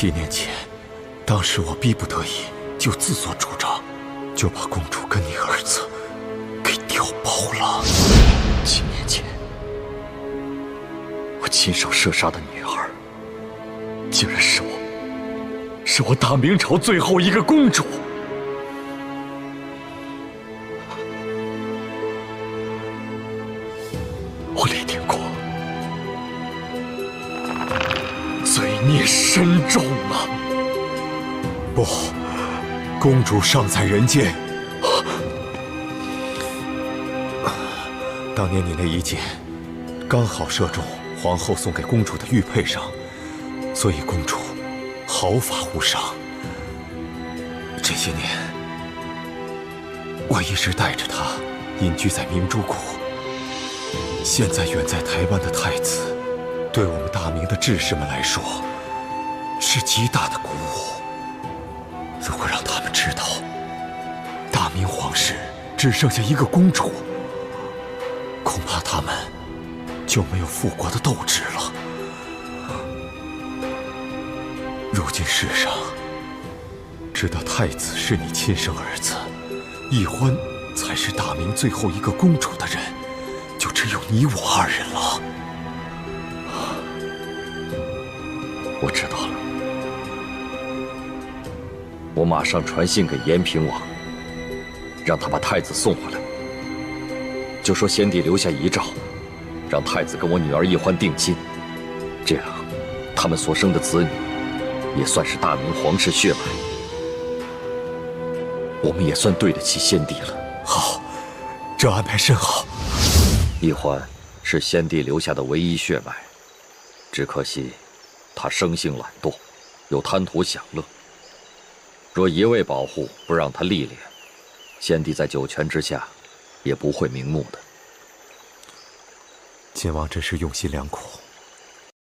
7年前，当时我逼不得已，就自作主张，就把公主跟你儿子给调包了。7年前，我亲手射杀的女儿，竟然是我大明朝最后一个公主。我李定国罪孽深重啊！不，公主尚在人间。当年你那一箭刚好射中皇后送给公主的玉佩上，所以公主毫发无伤。这些年，我一直带着她隐居在明珠谷。现在远在台湾的太子，对我们大明的志士们来说，是极大的鼓舞。如果让他们知道，大明皇室只剩下一个公主，恐怕他们就没有复国的斗志了。如今世上，知道太子是你亲生儿子，奕欢才是大明最后一个公主的人，就只有你我2人了。我知道了，我马上传信给延平王，让他把太子送回来，就说先帝留下遗诏，让太子跟我女儿奕欢定亲，这样他们所生的子女也算是大明皇室血脉，我们也算对得起先帝了。好，这安排甚好。奕欢是先帝留下的唯一血脉，只可惜他生性懒惰，又贪图享乐。若一味保护，不让他历练，先帝在九泉之下也不会瞑目的。晋王真是用心良苦。